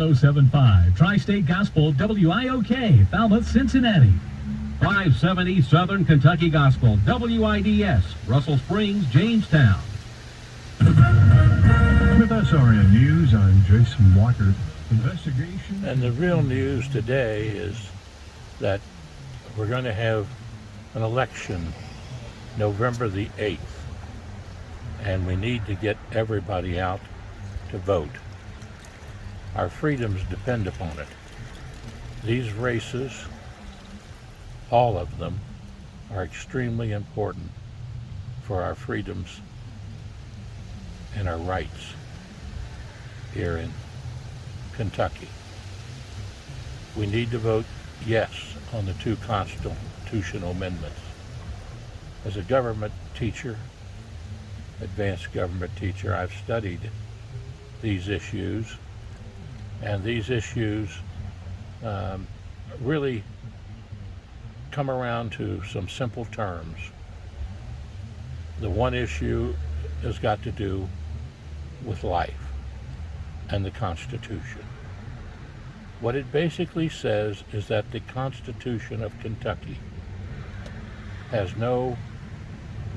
1075 Tri-State Gospel WIOK, Falmouth, Cincinnati. 570 Southern Kentucky Gospel WIDS, Russell Springs, Jamestown. With SRN News, I'm Jason Blackard. Investigation. And the real news today is that we're going to have an election November the 8th, and we need to get everybody out to vote. Our freedoms depend upon it. These races, all of them, are extremely important for our freedoms and our rights here in Kentucky. We need to vote yes on the 2 constitutional amendments. As a government teacher, advanced government teacher, I've studied these issues, and these issues really come around to some simple terms. The one issue has got to do with life and the Constitution. What it basically says is that the Constitution of Kentucky has no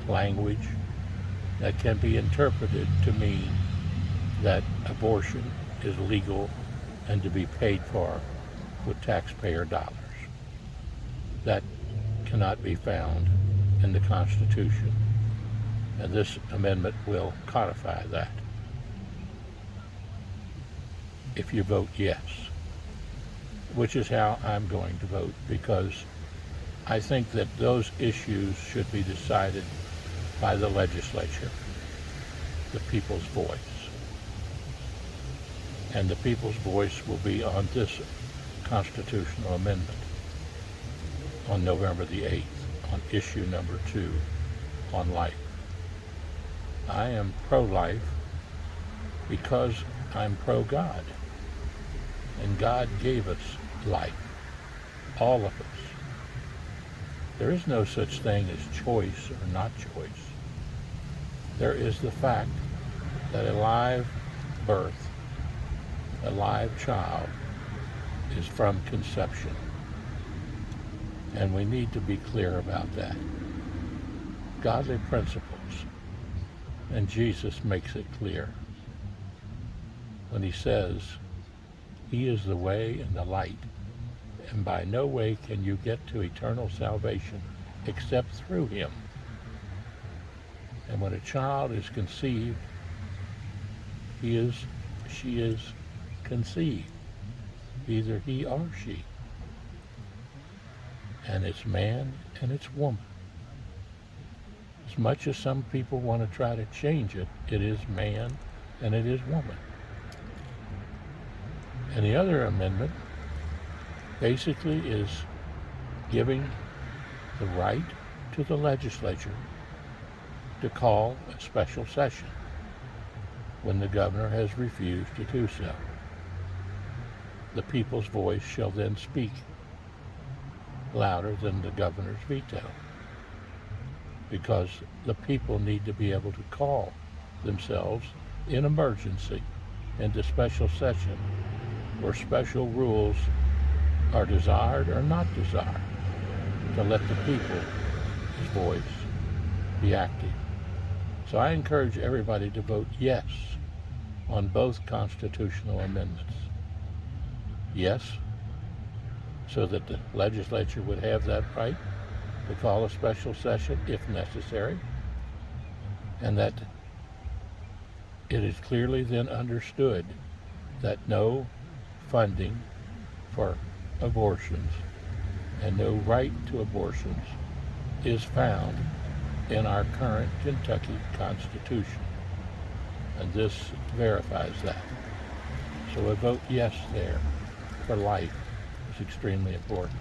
language that can be interpreted to mean that abortion is legal and to be paid for with taxpayer dollars. That cannot be found in the Constitution, and this amendment will codify that. If you vote yes, which is how I'm going to vote, because I think that those issues should be decided by the legislature, the people's voice. And the people's voice will be on this constitutional amendment on November the 8th, on issue number 2, on life. I am pro-life because I'm pro-God. And God gave us life, all of us. There is no such thing as choice or not choice. There is the fact that a live birth, a live child, is from conception. And we need to be clear about that. Godly principles. And Jesus makes it clear when he says, he is the way and the light, and by no way can you get to eternal salvation except through him. And when a child is conceived, she is conceived, either he or she. And it's man and it's woman. As much as some people want to try to change it, it is man and it is woman. And the other amendment basically is giving the right to the legislature to call a special session when the governor has refused to do so. The people's voice shall then speak louder than the governor's veto, because the people need to be able to call themselves in emergency into special session where special rules are desired or not desired, to let the people's voice be active. So I encourage everybody to vote yes on both constitutional amendments. Yes, so that the legislature would have that right to call a special session if necessary, and that it is clearly then understood that no funding for abortions and no right to abortions is found in our current Kentucky Constitution. And this verifies that. So a vote yes there for life is extremely important.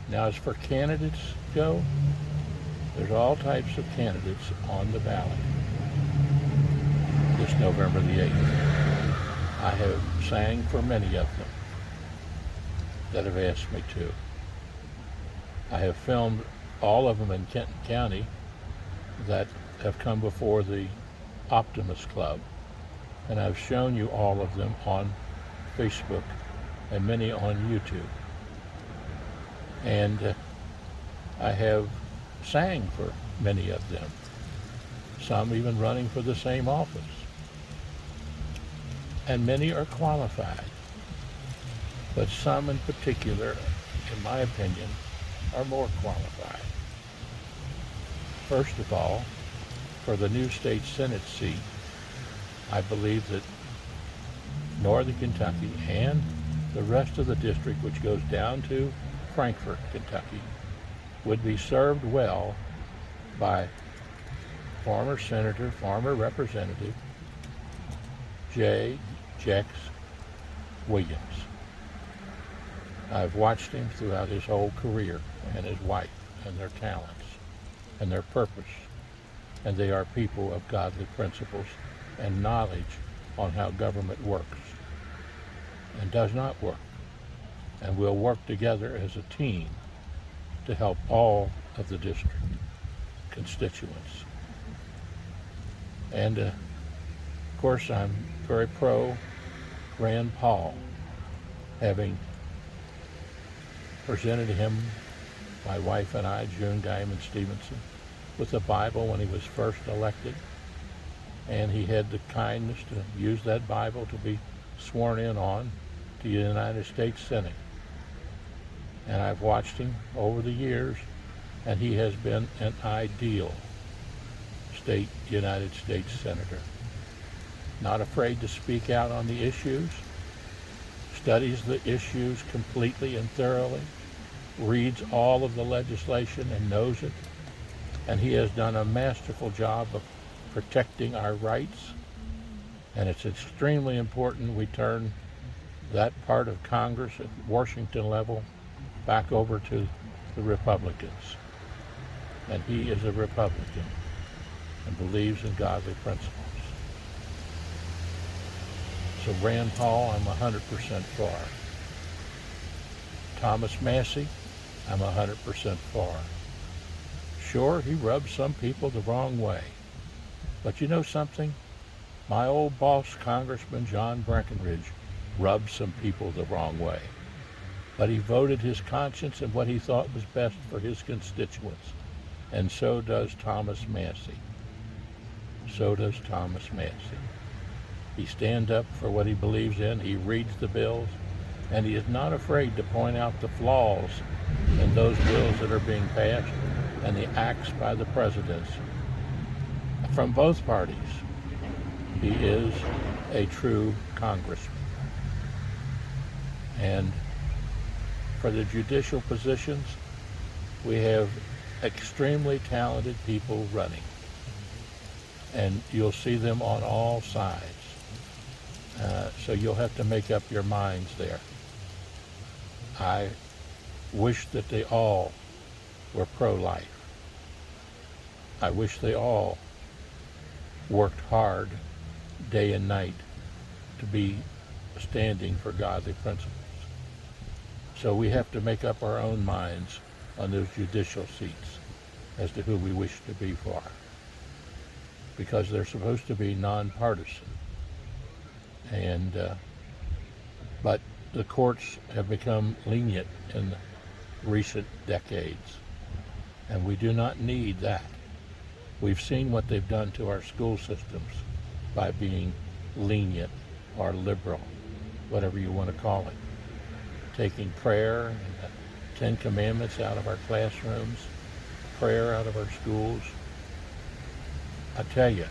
Now, as for candidates go, there's all types of candidates on the ballot this November the 8th. I have sang for many of them that have asked me to. I have filmed all of them in Kenton County that have come before the Optimist Club, and I've shown you all of them on Facebook and many on YouTube. And I have sang for many of them, some even running for the same office. And many are qualified, but some in particular, in my opinion, are more qualified. First of all, for the new state Senate seat, I believe that Northern Kentucky and the rest of the district, which goes down to Frankfort, Kentucky, would be served well by former Senator, former Representative J. Jex Williams. I've watched him throughout his whole career, and his wife, and their talents, and their purpose, and they are people of godly principles and knowledge on how government works and does not work, and we'll work together as a team to help all of the district constituents. And of course, I'm very pro Rand Paul, having presented him, my wife and I, June Guyman Stephenson, with a Bible when he was first elected, and he had the kindness to use that Bible to be sworn in on to the United States Senate. And I've watched him over the years, and he has been an ideal United States Senator. Not afraid to speak out on the issues, studies the issues completely and thoroughly, reads all of the legislation and knows it, and he has done a masterful job of protecting our rights, and it's extremely important we turn that part of Congress at Washington level back over to the Republicans. And he is a Republican and believes in godly principles. So Rand Paul, I'm 100% for. Thomas Massey, I'm 100% for. Sure, he rubs some people the wrong way. But you know something? My old boss, Congressman John Breckinridge, rubbed some people the wrong way. But he voted his conscience and what he thought was best for his constituents. And so does Thomas Massey. So does Thomas Massey. He stands up for what he believes in, he reads the bills, and he is not afraid to point out the flaws in those bills that are being passed and the acts by the presidents from both parties. He is a true congressman. And for the judicial positions, we have extremely talented people running. And you'll see them on all sides. So you'll have to make up your minds there. I wish that they all were pro-life. I wish they all worked hard day and night to be standing for godly principles. So we have to make up our own minds on those judicial seats as to who we wish to be for, because they're supposed to be nonpartisan. And but the courts have become lenient in recent decades, and we do not need that. We've seen what they've done to our school systems by being lenient or liberal, whatever you want to call it. Taking prayer and the Ten Commandments out of our classrooms, prayer out of our schools. I tell you,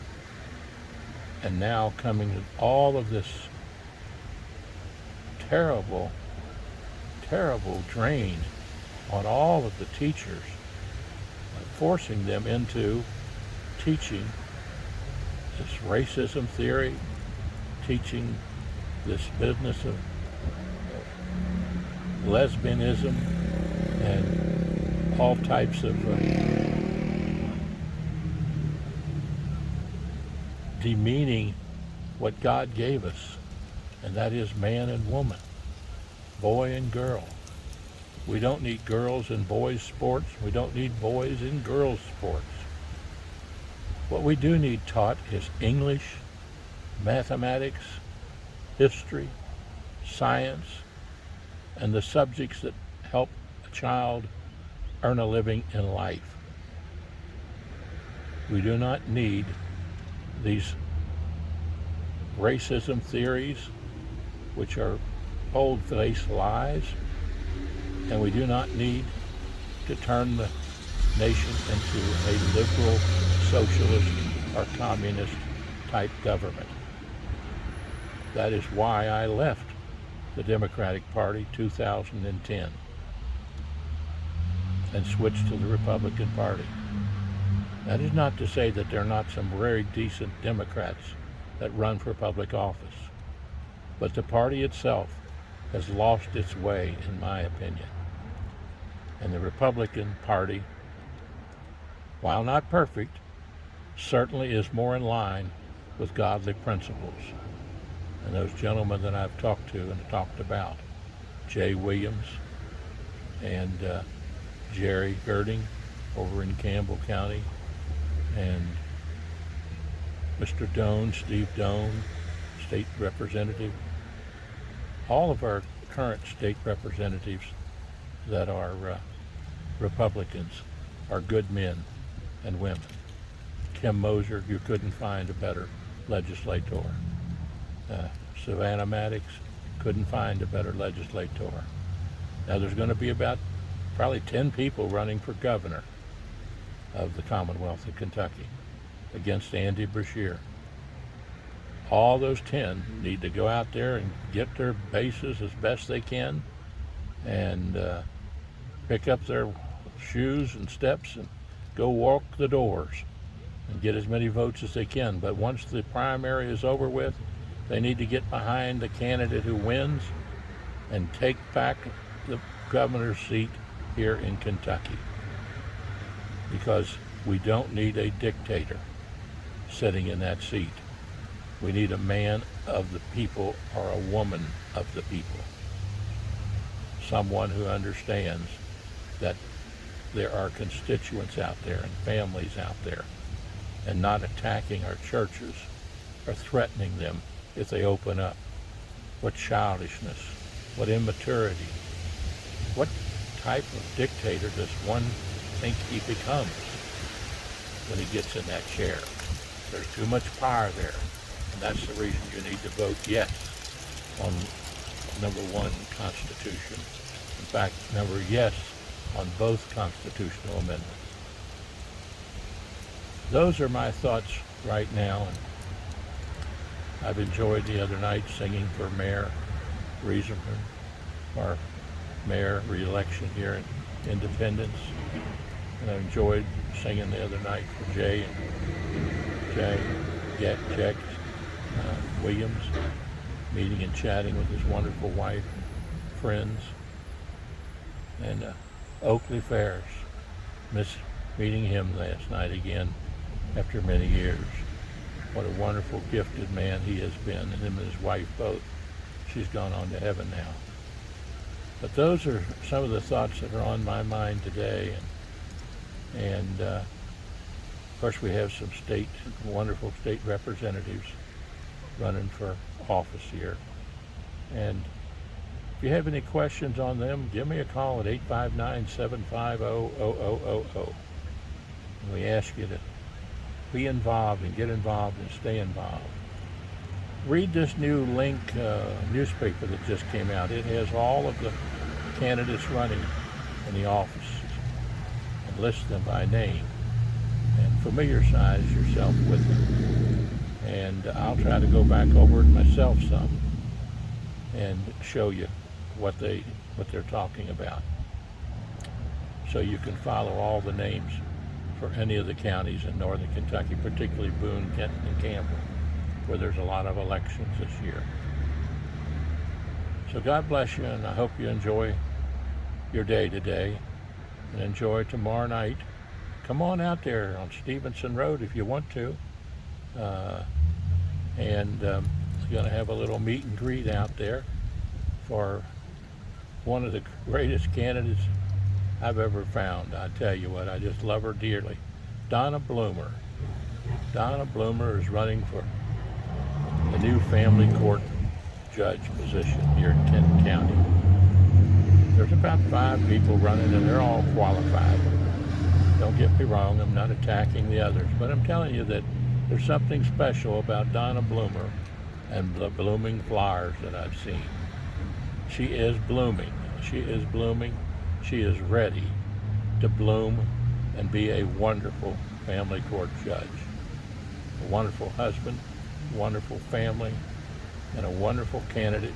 and now coming to all of this terrible, terrible drain on all of the teachers, forcing them into teaching this racism theory, teaching this business of lesbianism and all types of demeaning what God gave us, and that is man and woman, boy and girl. We don't need girls in boys' sports. We don't need boys in girls' sports. What we do need taught is English, mathematics, history, science, and the subjects that help a child earn a living in life. We do not need these racism theories, which are old-faced lies, and we do not need to turn the nation into a liberal, socialist, or communist type government. That is why I left the Democratic Party 2010 and switched to the Republican Party. That is not to say that there are not some very decent Democrats that run for public office, but the party itself has lost its way, in my opinion. And the Republican Party, while not perfect, certainly is more in line with godly principles. And those gentlemen that I've talked to and talked about, Jay Williams and Jerry Girding over in Campbell County, and Mr. Doan, Steve Doan, state representative, all of our current state representatives that are Republicans are good men and women. Kim Moser, you couldn't find a better legislator. Savannah Maddox, couldn't find a better legislator. Now there's going to be about probably 10 people running for governor of the Commonwealth of Kentucky against Andy Beshear. All those 10 need to go out there and get their bases as best they can and pick up their shoes and steps and go walk the doors and get as many votes as they can. But once the primary is over with, they need to get behind the candidate who wins and take back the governor's seat here in Kentucky. Because we don't need a dictator sitting in that seat. We need a man of the people or a woman of the people. Someone who understands that there are constituents out there and families out there, and not attacking our churches or threatening them if they open up. What childishness, what immaturity, what type of dictator does one think he becomes when he gets in that chair? There's too much power there, and that's the reason you need to vote yes on number 1 Constitution. In fact, number yes on both constitutional amendments. Those are my thoughts right now, and I've enjoyed the other night singing for Mayor Riesenberg, our mayor re-election here in Independence. And I enjoyed singing the other night for Jay Williams, meeting and chatting with his wonderful wife and friends. And Oakley Ferris, meeting him last night again after many years. What a wonderful, gifted man he has been, and him and his wife both. She's gone on to heaven now. But those are some of the thoughts that are on my mind today. And of course, we have some wonderful state representatives running for office here. And if you have any questions on them, give me a call at 859-750-0000. And we ask you to be involved and get involved and stay involved. Read this new Link newspaper that just came out. It has all of the candidates running in the office and lists them by name. And familiarize yourself with them. And I'll try to go back over it myself some and show you what they're talking about, so you can follow all the names for any of the counties in northern Kentucky, particularly Boone, Kenton, and Campbell, where there's a lot of elections this year. So God bless you, and I hope you enjoy your day today, and enjoy tomorrow night. Come on out there on Stephenson Road if you want to, and we're going to have a little meet and greet out there for one of the greatest candidates I've ever found. I tell you what, I just love her dearly. Donna Bloomer. Donna Bloomer is running for the new family court judge position here in Kent County. There's about 5 people running, and they're all qualified. Don't get me wrong, I'm not attacking the others, but I'm telling you that there's something special about Donna Bloomer and the blooming flowers that I've seen. She is blooming. She is blooming. She is ready to bloom and be a wonderful family court judge. A wonderful husband, wonderful family, and a wonderful candidate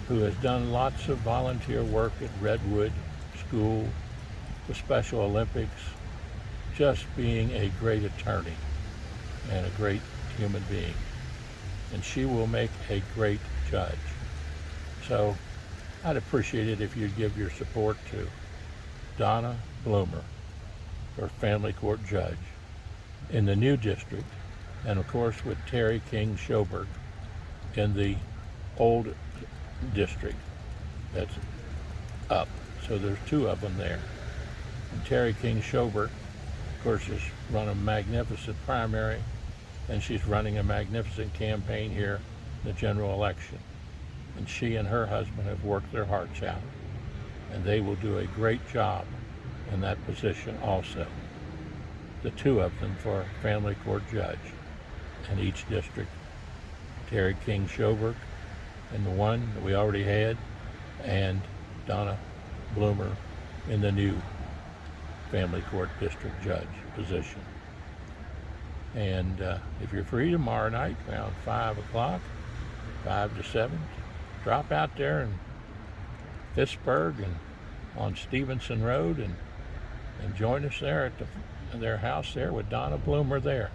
who has done lots of volunteer work at Redwood School, the Special Olympics, just being a great attorney and a great human being. And she will make a great judge. So I'd appreciate it if you'd give your support to Donna Bloomer for family court judge in the new district, and of course with Terry King Schoberg in the old district that's up. So there's 2 of them there. And Terry King Schoberg, of course, has run a magnificent primary, and she's running a magnificent campaign here in the general election. And she and her husband have worked their hearts out, and they will do a great job in that position also. The 2 of them for family court judge in each district. Terry King Schoberg in the one that we already had, and Donna Bloomer in the new family court district judge position. And if you're free tomorrow night around 5 o'clock, 5 to 7, drop out there in Pittsburgh and on Stephenson Road and join us there at their house there with Donna Bloomer there.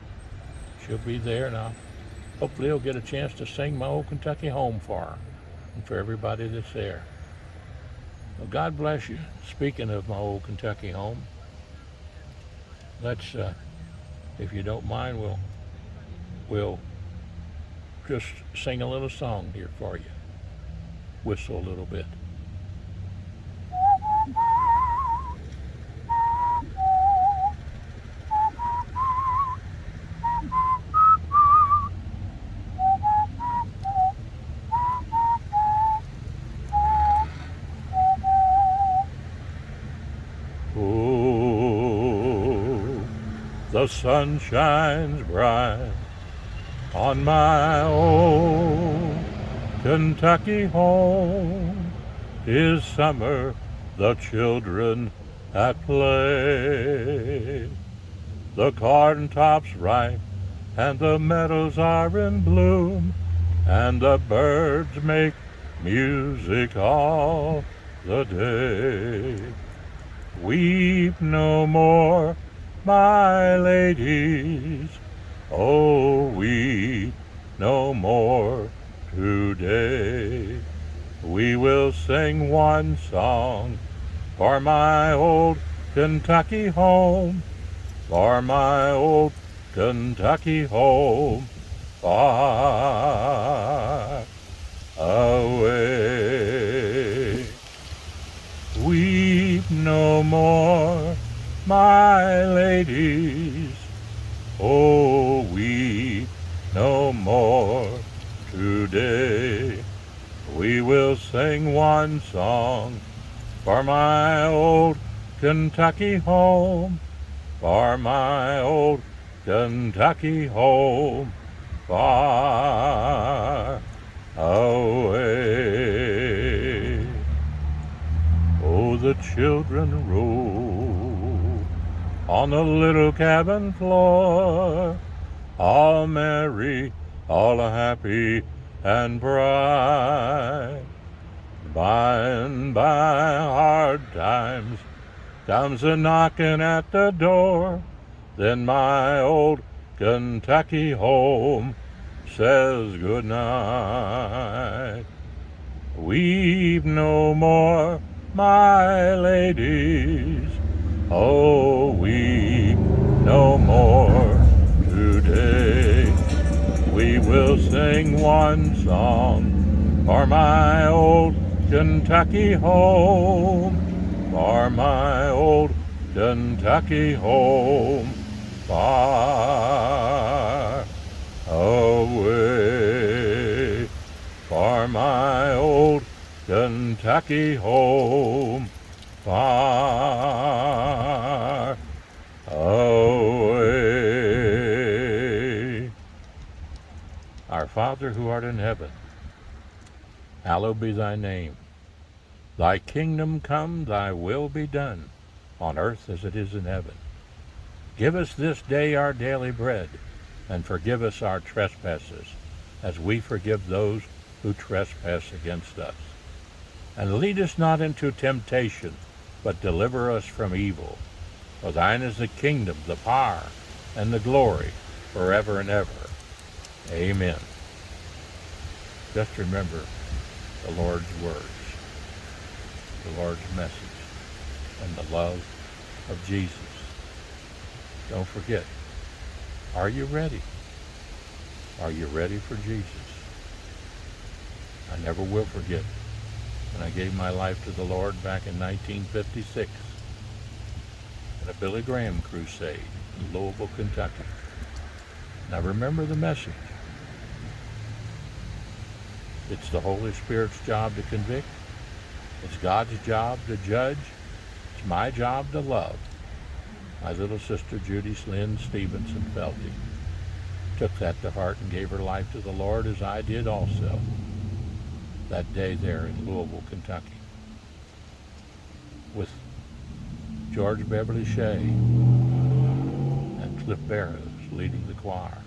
She'll be there, and hopefully I'll get a chance to sing my old Kentucky home for her and for everybody that's there. Well, God bless you. Speaking of my old Kentucky home, let's, if you don't mind, we'll just sing a little song here for you. Whistle a little bit. The sun shines bright on my old Kentucky home. 'Tis summer, the children at play. The corn tops ripe and the meadows are in bloom, and the birds make music all the day. Weep no more, my ladies, oh, weep no more today. We will sing one song for my old Kentucky home, for my old Kentucky home, far away. Weep no more, my ladies, oh, weep no more today. We will sing one song for my old Kentucky home, for my old Kentucky home, far away. Oh, the children roll on the little cabin floor, all merry, all happy and bright. By and by hard times comes a knocking at the door, then my old Kentucky home says good night. Weep no more, my ladies, oh, weep no more today. We will sing one song for my old Kentucky home, for my old Kentucky home, far away, for my Kentucky home far away. Our Father who art in heaven, hallowed be thy name. Thy kingdom come, thy will be done, on earth as it is in heaven. Give us this day our daily bread, and forgive us our trespasses, as we forgive those who trespass against us. And lead us not into temptation, but deliver us from evil. For thine is the kingdom, the power, and the glory, forever and ever. Amen. Just remember the Lord's words, the Lord's message, and the love of Jesus. Don't forget, are you ready? Are you ready for Jesus? I never will forget when I gave my life to the Lord back in 1956 at a Billy Graham crusade in Louisville, Kentucky. And I remember the message. It's the Holy Spirit's job to convict. It's God's job to judge. It's my job to love. My little sister Judy Lynn Stephenson Felty took that to heart and gave her life to the Lord, as I did also that day there in Louisville, Kentucky, with George Beverly Shea and Cliff Barrows leading the choir.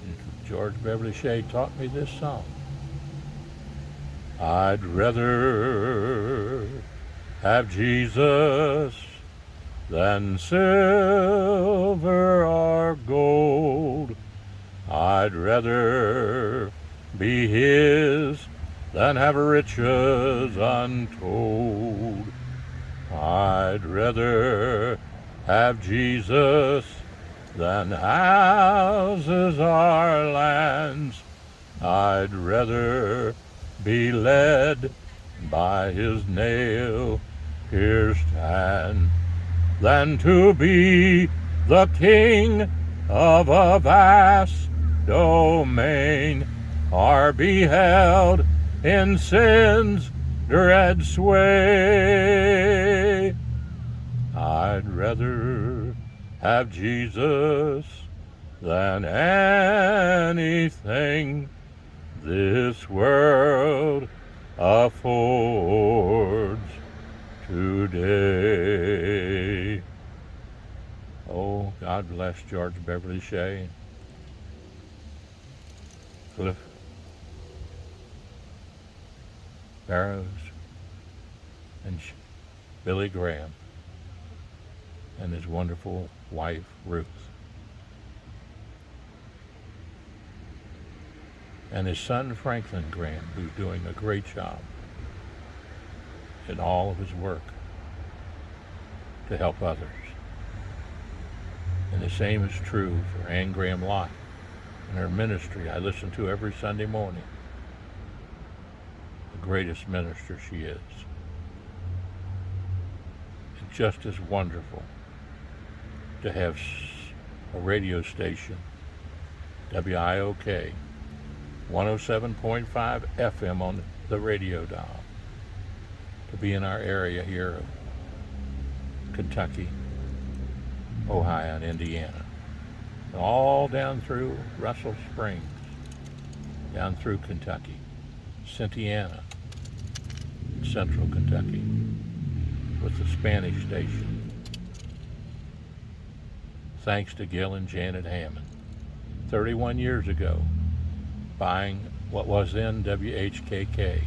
And George Beverly Shea taught me this song. I'd rather have Jesus than silver or gold. I'd rather be his than have riches untold. I'd rather have Jesus than houses or lands. I'd rather be led by his nail-pierced hand than to be the king of a vast domain, or be held in sin's dread sway. I'd rather have Jesus than anything this world affords today. Oh, God bless George Beverly Shea, Cliff Barrows, and Billy Graham, and his wonderful wife, Ruth, and his son, Franklin Graham, who's doing a great job in all of his work to help others. And the same is true for Ann Graham Lott and her ministry I listen to every Sunday morning. The greatest minister she is. It's just as wonderful to have a radio station, WIOK, 107.5 FM on the radio dial, to be in our area here of Kentucky, Ohio, and Indiana, and all down through Russell Springs, down through Kentucky, Cynthiana, central Kentucky, with the Spanish station. Thanks to Gil and Janet Hammond, 31 years ago, buying what was then WHKK,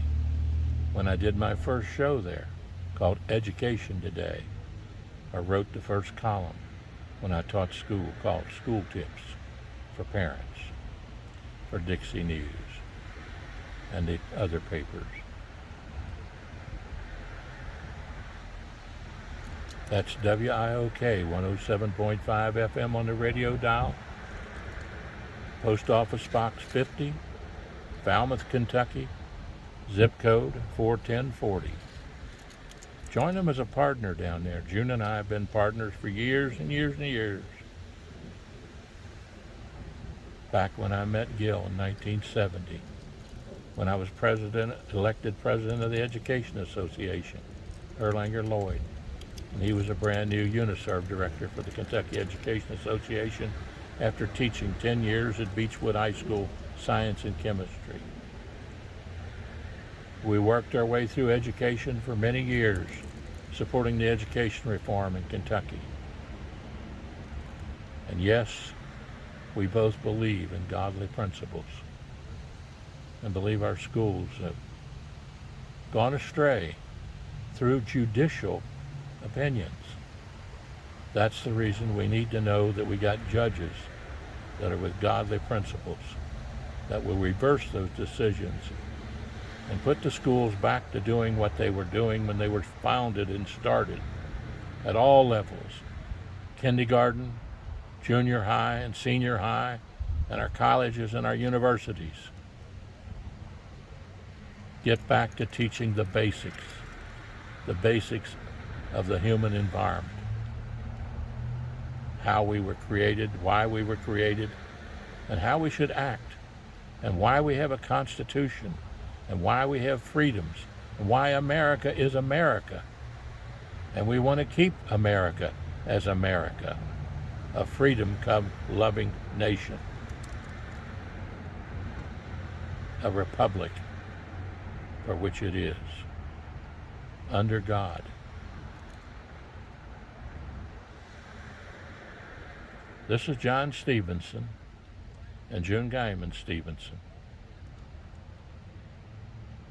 when I did my first show there, called Education Today. I wrote the first column when I taught school, called School Tips for Parents, for Dixie News and the other papers. That's WIOK, 107.5 FM on the radio dial. Post Office Box 50, Falmouth, Kentucky, zip code 41040. Join them as a partner down there. June and I have been partners for years and years and years. Back when I met Gil in 1970. when I was elected president of the Education Association, Erlanger Lloyd. And he was a brand new UNISERV director for the Kentucky Education Association after teaching 10 years at Beechwood High School, science and chemistry. We worked our way through education for many years, supporting the education reform in Kentucky. And yes, we both believe in godly principles and believe our schools have gone astray through judicial opinions. That's the reason we need to know that we got judges that are with godly principles that will reverse those decisions and put the schools back to doing what they were doing when they were founded and started at all levels: kindergarten, junior high and senior high, and our colleges and our universities. Get back to teaching the basics of the human environment. How we were created, why we were created, and how we should act, and why we have a constitution, and why we have freedoms, and why America is America. And we want to keep America as America, a freedom-loving nation, a republic for which it is, under God. This is John Stephenson and June Guyman Stephenson.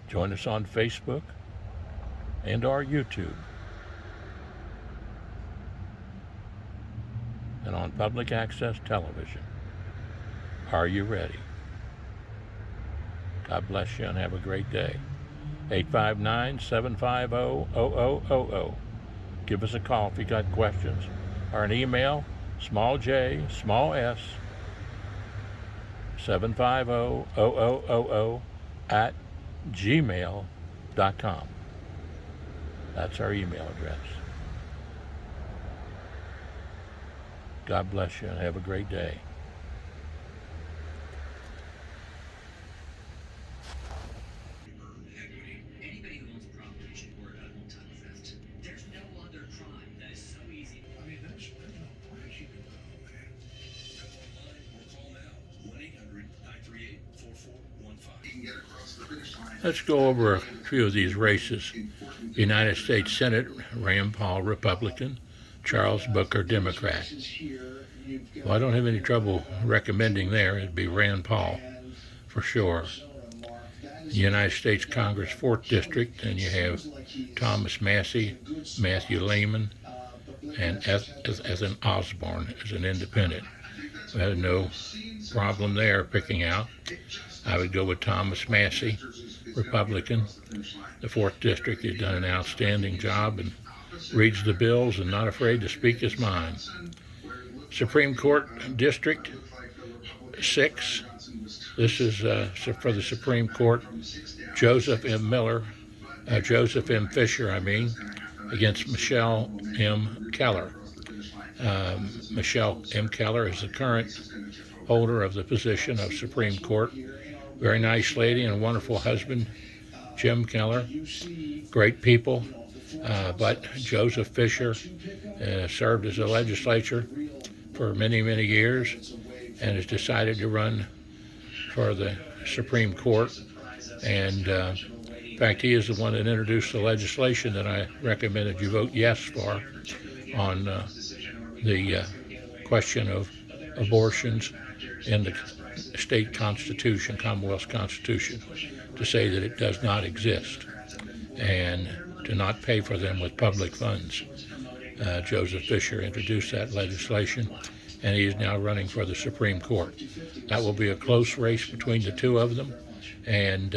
Join us on Facebook and our YouTube and on public access television. Are you ready? God bless you and have a great day. 859-750-0000. Give us a call if you got questions, or an email, small j, small s, 750-0000 at gmail.com. That's our email address. God bless you and have a great day. Anybody who owns property should worry about home title theft. There's no other crime that is so easy. I mean, there's no price you can put on that. Go online or call now. 1-800-938-4415. Let's go over a few of these races. United States Senate, Rand Paul, Republican, Charles Booker, Democrat. Well, I don't have any trouble recommending there. It'd be Rand Paul, for sure. United States Congress 4th District, and you have Thomas Massey, Matthew Lehman, and Ethan Osborne as an independent. I had no problem there picking out. I would go with Thomas Massey, Republican. The 4th District, he's done an outstanding job and reads the bills and not afraid to speak his mind. Supreme Court District 6. This is for the Supreme Court. Joseph M. Fisher, against Michelle M. Keller. Michelle M. Keller is the current holder of the position of Supreme Court. Very nice lady and a wonderful husband, Jim Keller. Great people, but Joseph Fisher served as a legislature for many, many years and has decided to run for the Supreme Court. And in fact, he is the one that introduced the legislation that I recommended you vote yes for on the question of abortions in the state constitution, Commonwealth Constitution, to say that it does not exist and to not pay for them with public funds. Joseph Fisher introduced that legislation, and he is now running for the Supreme Court. That will be a close race between the two of them, and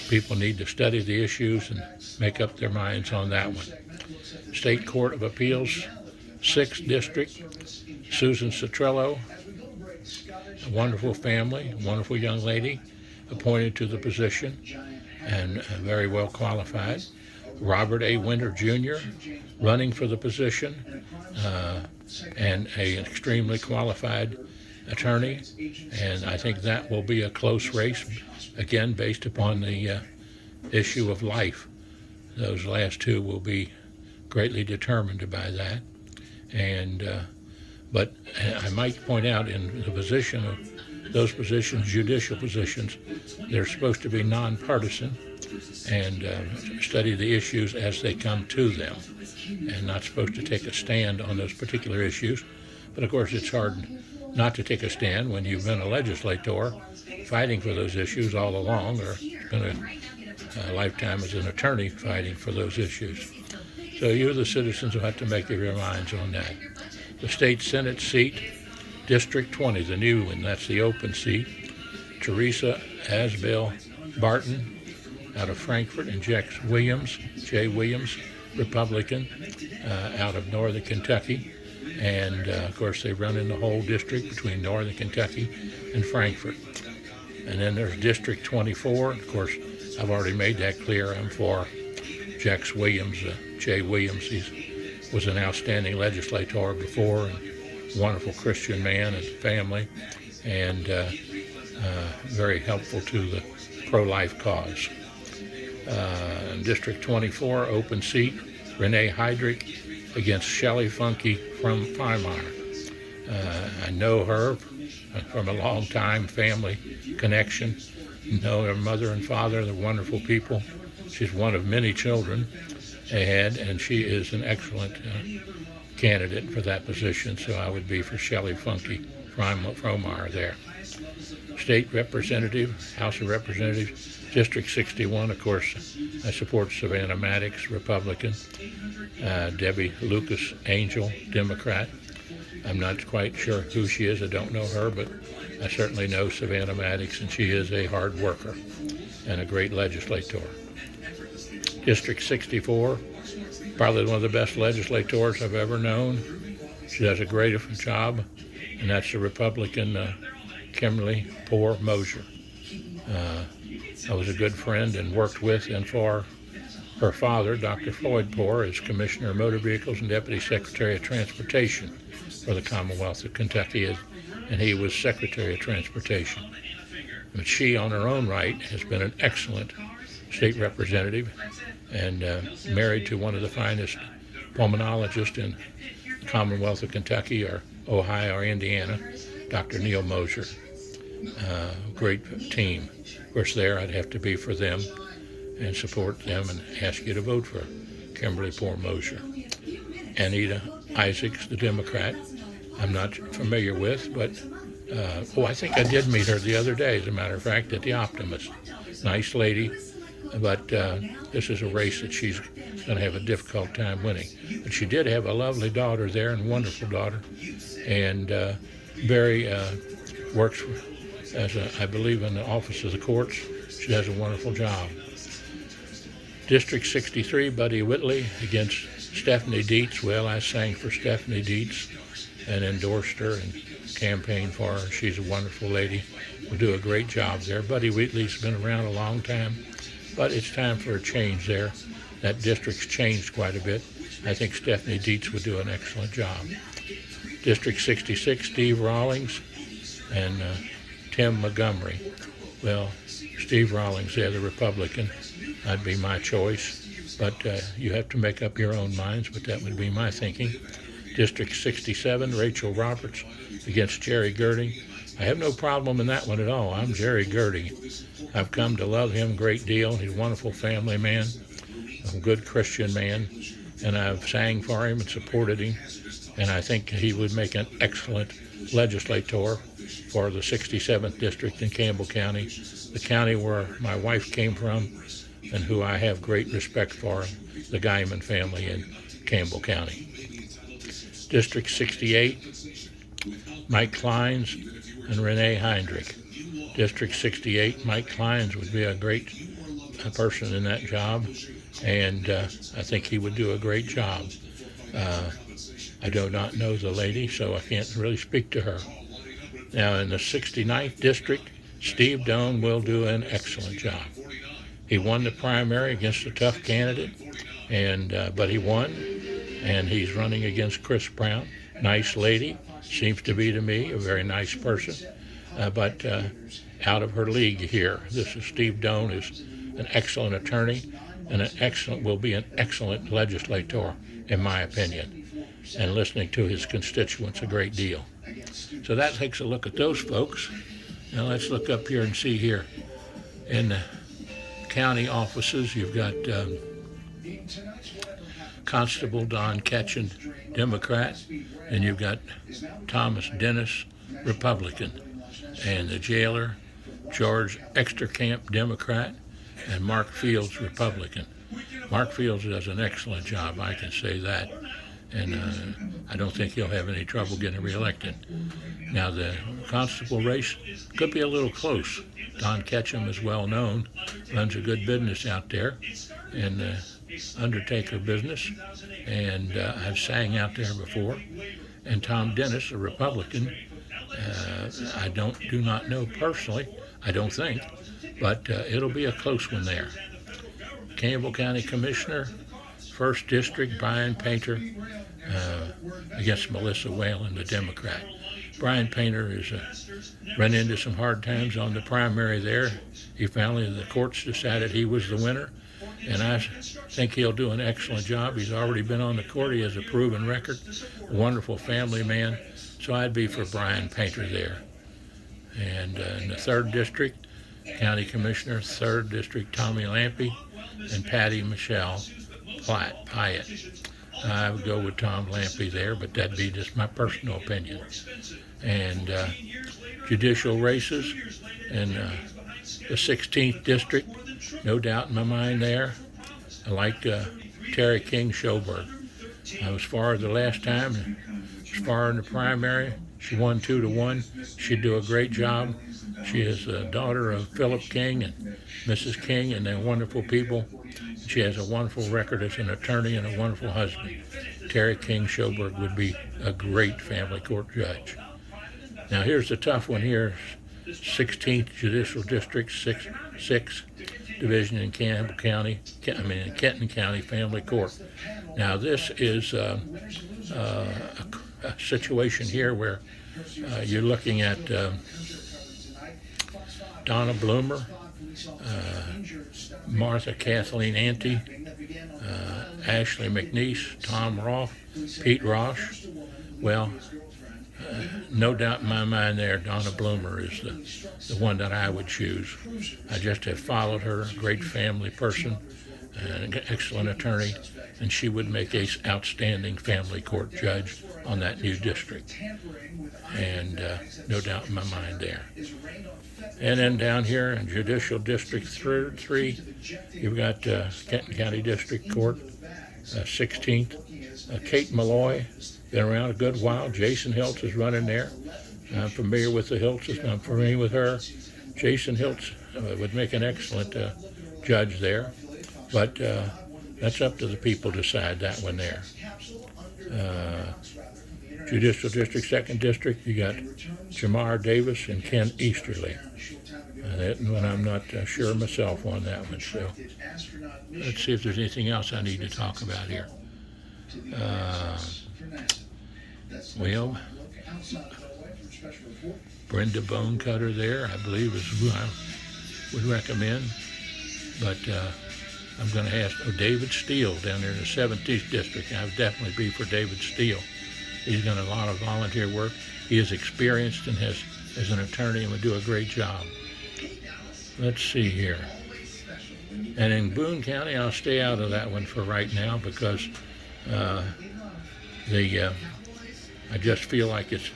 people need to study the issues and make up their minds on that one. State Court of Appeals, 6th District, Susan Citrello, a wonderful family, a wonderful young lady, appointed to the position and very well qualified. Robert A. Winter Jr. running for the position, and an extremely qualified attorney, and I think that will be a close race, again, based upon the issue of life. Those last two will be greatly determined by that. And but I might point out, in the position of those positions, judicial positions, they're supposed to be nonpartisan and study the issues as they come to them, and not supposed to take a stand on those particular issues. But of course, it's hard not to take a stand when you've been a legislator fighting for those issues all along, or been a lifetime as an attorney fighting for those issues. So you, the citizens, will have to make up your minds on that. The state Senate seat, District 20, the new one, that's the open seat. Teresa Asbell Barton out of Frankfort, and Jay Williams, Republican, out of Northern Kentucky. And of course, they run in the whole district between Northern Kentucky and Frankfort. And then there's District 24. Of course, I've already made that clear. I'm for Jay Williams. He was an outstanding legislator before, and wonderful Christian man and family, and very helpful to the pro-life cause. District 24, open seat, Renee Heydrich against Shelley Funky from Weimar. I know her from a long time, family connection. Know her mother and father, they're wonderful people. She's one of many children ahead, and she is an excellent candidate for that position, so I would be for Shelley Funky from Weimar there. State Representative, House of Representatives, District 61, of course, I support Savannah Maddox, Republican, Debbie Lucas Angel, Democrat. I'm not quite sure who she is, I don't know her, but I certainly know Savannah Maddox, and she is a hard worker and a great legislator. District 64, probably one of the best legislators I've ever known. She does a great job, and that's the Republican Kimberly Poor Mosier. I was a good friend and worked with and for her father, Dr. Floyd Poor, as Commissioner of Motor Vehicles and Deputy Secretary of Transportation for the Commonwealth of Kentucky, and he was Secretary of Transportation. But she, on her own right, has been an excellent state representative, and married to one of the finest pulmonologists in the Commonwealth of Kentucky or Ohio or Indiana, Dr. Neil Mosier. Great team. Of course, there I'd have to be for them and support them and ask you to vote for Kimberly Poor Mosier. Anita Isaacs, the Democrat, I'm not familiar with, but I think I did meet her the other day, as a matter of fact, at the Optimist. Nice lady, but this is a race that she's going to have a difficult time winning. But she did have a lovely daughter there, and wonderful daughter, and works as I believe in the office of the courts. She does a wonderful job. District 63, Buddy Whitley against Stephanie Dietz. Well, I sang for Stephanie Dietz and endorsed her and campaigned for her. She's a wonderful lady. Will do a great job there. Buddy Whitley's been around a long time, but it's time for a change there. That district's changed quite a bit. I think Stephanie Dietz would do an excellent job. District 66, Steve Rawlings and Tim Montgomery. Well, Steve Rawlings, the Republican, that'd be my choice, but you have to make up your own minds, but that would be my thinking. District 67, Rachel Roberts against Jerry Girding. I have no problem in that one at all. I'm Jerry Girding. I've come to love him a great deal. He's a wonderful family man, a good Christian man, and I've sang for him and supported him, and I think he would make an excellent legislator for the 67th District in Campbell County, the county where my wife came from and who I have great respect for, the Guyman family in Campbell County. District 68, Mike Kleins and Renee Heydrich. District 68, Mike Kleins would be a great person in that job, and I think he would do a great job. I do not know the lady, so I can't really speak to her. Now, in the 69th District, Steve Doan will do an excellent job. He won the primary against a tough candidate, but he won, and he's running against Chris Brown. Nice lady, Seems to be to me a very nice person, but out of her league here. This is Steve Doan, is an excellent attorney and will be an excellent legislator, in my opinion, and listening to his constituents a great deal. So that takes a look at those folks. Now let's look up here and see here. In the county offices, you've got Constable Don Ketchen, Democrat, and you've got Thomas Dennis, Republican, and the jailer, George Extercamp, Democrat, and Mark Fields, Republican. Mark Fields does an excellent job, I can say that, and I don't think he'll have any trouble getting reelected. Now the constable race could be a little close. Don Ketchum is well known, runs a good business out there, and undertaker business, and I've sang out there before. And Tom Dennis, a Republican, I do not know personally, I don't think, but it'll be a close one there. Campbell County Commissioner, 1st District, Brian Painter against Melissa Whalen, the Democrat. Brian Painter has run into some hard times on the primary there. The courts decided he was the winner, and I think he'll do an excellent job. He's already been on the court. He has a proven record, a wonderful family man, so I'd be for Brian Painter there. And in the 3rd District, County Commissioner, 3rd District, Tommy Lampe, and Patty Michelle Pyatt. I would go with Tom Lampe there, but that'd be just my personal opinion. And judicial races in the 16th District, no doubt in my mind there. I like Terry King Schoberg. I was far the last time, as far in the primary. She won 2-1. She'd do a great job. She is a daughter of Philip King and Mrs. King, and they're wonderful people. She has a wonderful record as an attorney and a wonderful husband. Terry King Schoberg would be a great family court judge. Now here's the tough one here. 16th Judicial District, 6th Division in Campbell County, in Kenton County Family Court. Now this is a situation here where you're looking at Donna Bloomer, Martha Kathleen Ante, Ashley McNeese, Tom Roth, Pete Roche. Well, no doubt in my mind there, Donna Bloomer is the one that I would choose. I just have followed her, a great family person, an excellent attorney, and she would make an outstanding family court judge on that new district. And no doubt in my mind there. And then down here in Judicial District 3, you've got Kenton County District Court, 16th. Kate Malloy, been around a good while. Jason Hiltz is running there. I'm familiar with the Hiltzes. I'm familiar with her. Jason Hiltz would make an excellent judge there. But that's up to the people to decide that one there. Judicial District, 2nd District, you got Jamar Davis and Ken Easterly. That one I'm not sure myself on that one. So let's see if there's anything else I need to talk about here. Well, Brenda Bonecutter there, I believe, is who I would recommend. But I'm going to ask David Steele down there in the 17th District. I would definitely be for David Steele. He's done a lot of volunteer work. He is experienced and has as an attorney and would do a great job. Let's see here. And in Boone County, I'll stay out of that one for right now because I just feel like it's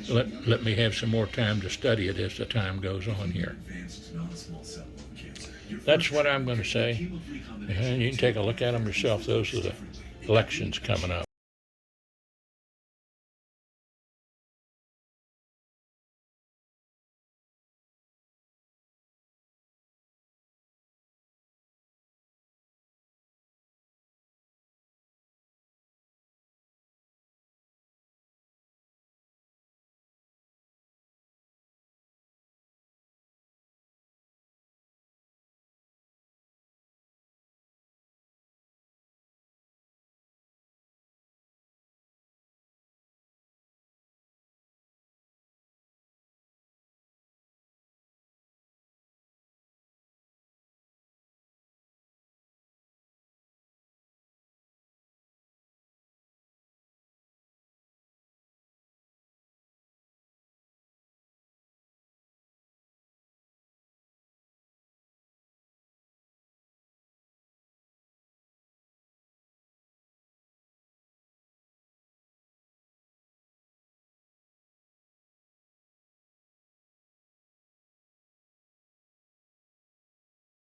let me have some more time to study it as the time goes on here. That's what I'm going to say. And you can take a look at them yourself. Those are the elections coming up.